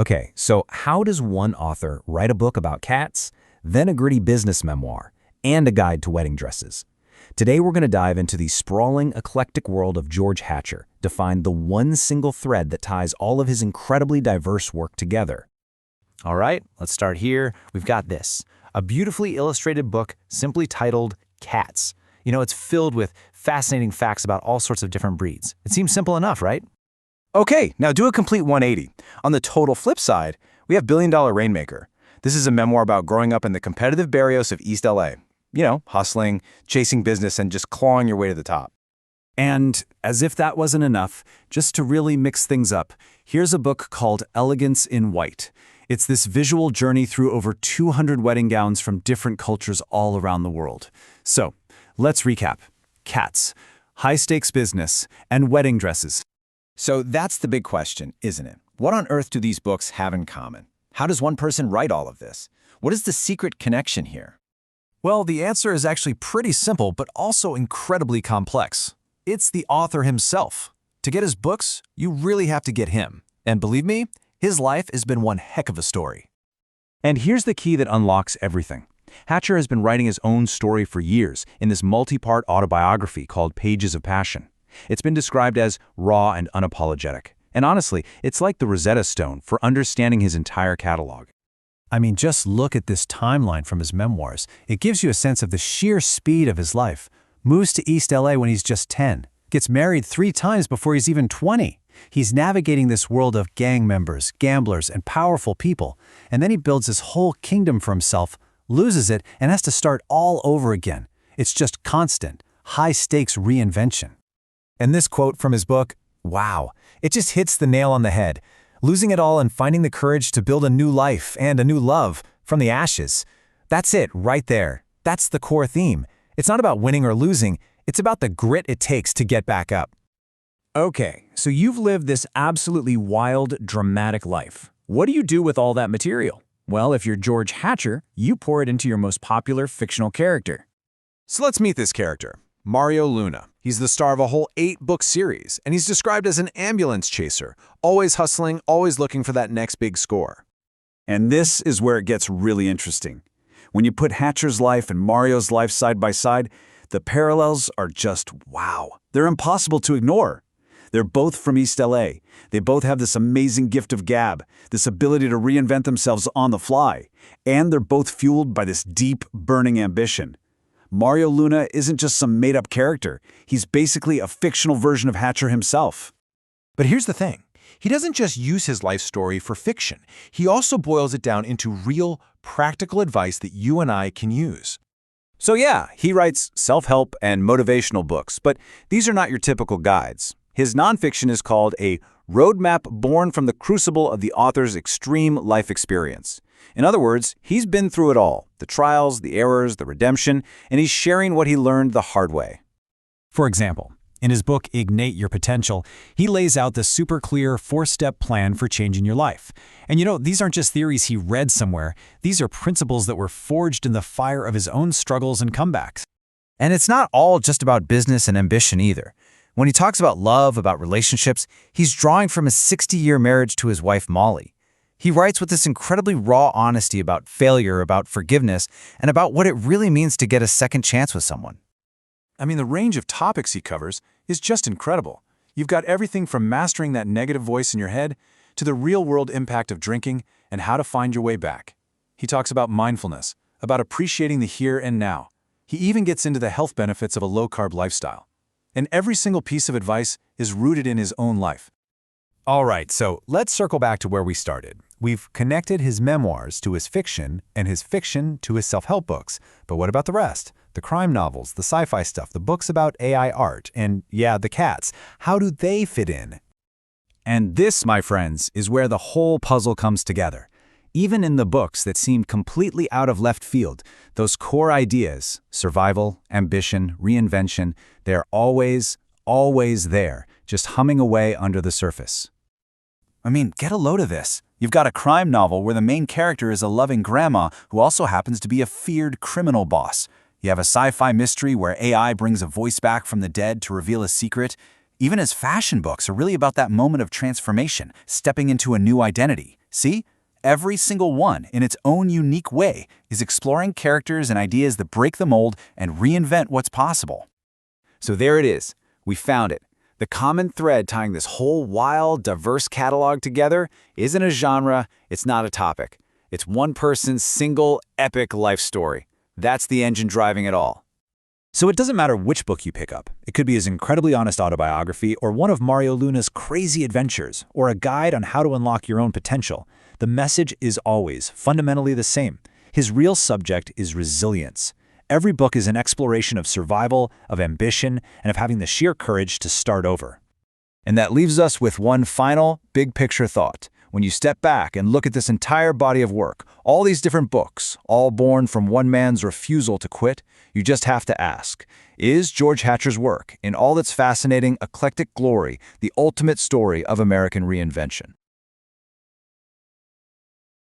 Okay, so how does one author write a book about cats, then a gritty business memoir, and a guide to wedding dresses? Today we're going to dive into the sprawling, eclectic world of George Hatcher to find the one single thread that ties all of his incredibly diverse work together. All right, let's start here. We've got this, a beautifully illustrated book simply titled Cats. It's filled with fascinating facts about all sorts of different breeds. It seems simple enough, right? Okay, now do a complete 180. On the total flip side, we have Billion Dollar Rainmaker. This is a memoir about growing up in the competitive barrios of East LA. Hustling, chasing business, and just clawing your way to the top. And as if that wasn't enough, just to really mix things up, here's a book called Elegance in White. It's this visual journey through over 200 wedding gowns from different cultures all around the world. So, let's recap. Cats, high-stakes business, and wedding dresses. So that's the big question, isn't it? What on earth do these books have in common? How does one person write all of this? What is the secret connection here? Well, the answer is actually pretty simple, but also incredibly complex. It's the author himself. To get his books, you really have to get him. And believe me, his life has been one heck of a story. And here's the key that unlocks everything. Hatcher has been writing his own story for years in this multi-part autobiography called Pages of Passion. It's been described as raw and unapologetic. And honestly, it's like the Rosetta Stone for understanding his entire catalog. I mean, just look at this timeline from his memoirs. It gives you a sense of the sheer speed of his life. Moves to East LA when he's just 10. Gets married 3 times before he's even 20. He's navigating this world of gang members, gamblers, and powerful people. And then he builds his whole kingdom for himself, loses it, and has to start all over again. It's just constant, high-stakes reinvention. And this quote from his book, wow, it just hits the nail on the head. Losing it all and finding the courage to build a new life and a new love from the ashes. That's it, right there. That's the core theme. It's not about winning or losing. It's about the grit it takes to get back up. Okay, so you've lived this absolutely wild, dramatic life. What do you do with all that material? Well, if you're George Hatcher, you pour it into your most popular fictional character. So let's meet this character, Mario Luna. He's the star of a whole 8-book series, and he's described as an ambulance chaser, always hustling, always looking for that next big score. And this is where it gets really interesting. When you put Hatcher's life and Mario's life side by side, the parallels are just wow. They're impossible to ignore. They're both from East LA. They both have this amazing gift of gab, this ability to reinvent themselves on the fly. And they're both fueled by this deep, burning ambition. Mario Luna isn't just some made-up character. He's basically a fictional version of Hatcher himself. But here's the thing. He doesn't just use his life story for fiction. He also boils it down into real, practical advice that you and I can use. So yeah, he writes self-help and motivational books, but these are not your typical guides. His nonfiction is called a roadmap born from the crucible of the author's extreme life experience. In other words, he's been through it all, the trials, the errors, the redemption, and he's sharing what he learned the hard way. For example, in his book, Ignite Your Potential, he lays out the super clear 4-step plan for changing your life. And these aren't just theories he read somewhere. These are principles that were forged in the fire of his own struggles and comebacks. And it's not all just about business and ambition either. When he talks about love, about relationships, he's drawing from his 60-year marriage to his wife, Molly. He writes with this incredibly raw honesty about failure, about forgiveness, and about what it really means to get a second chance with someone. I mean, the range of topics he covers is just incredible. You've got everything from mastering that negative voice in your head to the real-world impact of drinking and how to find your way back. He talks about mindfulness, about appreciating the here and now. He even gets into the health benefits of a low-carb lifestyle. And every single piece of advice is rooted in his own life. All right, so let's circle back to where we started. We've connected his memoirs to his fiction and his fiction to his self-help books. But what about the rest? The crime novels, the sci-fi stuff, the books about AI art, and yeah, the cats. How do they fit in? And this, my friends, is where the whole puzzle comes together. Even in the books that seem completely out of left field, those core ideas, survival, ambition, reinvention, they're always there, just humming away under the surface. I mean, get a load of this. You've got a crime novel where the main character is a loving grandma who also happens to be a feared criminal boss. You have a sci-fi mystery where AI brings a voice back from the dead to reveal a secret. Even his fashion books are really about that moment of transformation, stepping into a new identity. See? Every single one, in its own unique way, is exploring characters and ideas that break the mold and reinvent what's possible. So there it is. We found it. The common thread tying this whole wild, diverse catalog together isn't a genre, it's not a topic. It's one person's single, epic life story. That's the engine driving it all. So it doesn't matter which book you pick up. It could be his incredibly honest autobiography, or one of Mario Luna's crazy adventures, or a guide on how to unlock your own potential. The message is always fundamentally the same. His real subject is resilience. Every book is an exploration of survival, of ambition, and of having the sheer courage to start over. And that leaves us with one final, big-picture thought. When you step back and look at this entire body of work, all these different books, all born from one man's refusal to quit, you just have to ask, is George Hatcher's work, in all its fascinating, eclectic glory, the ultimate story of American reinvention?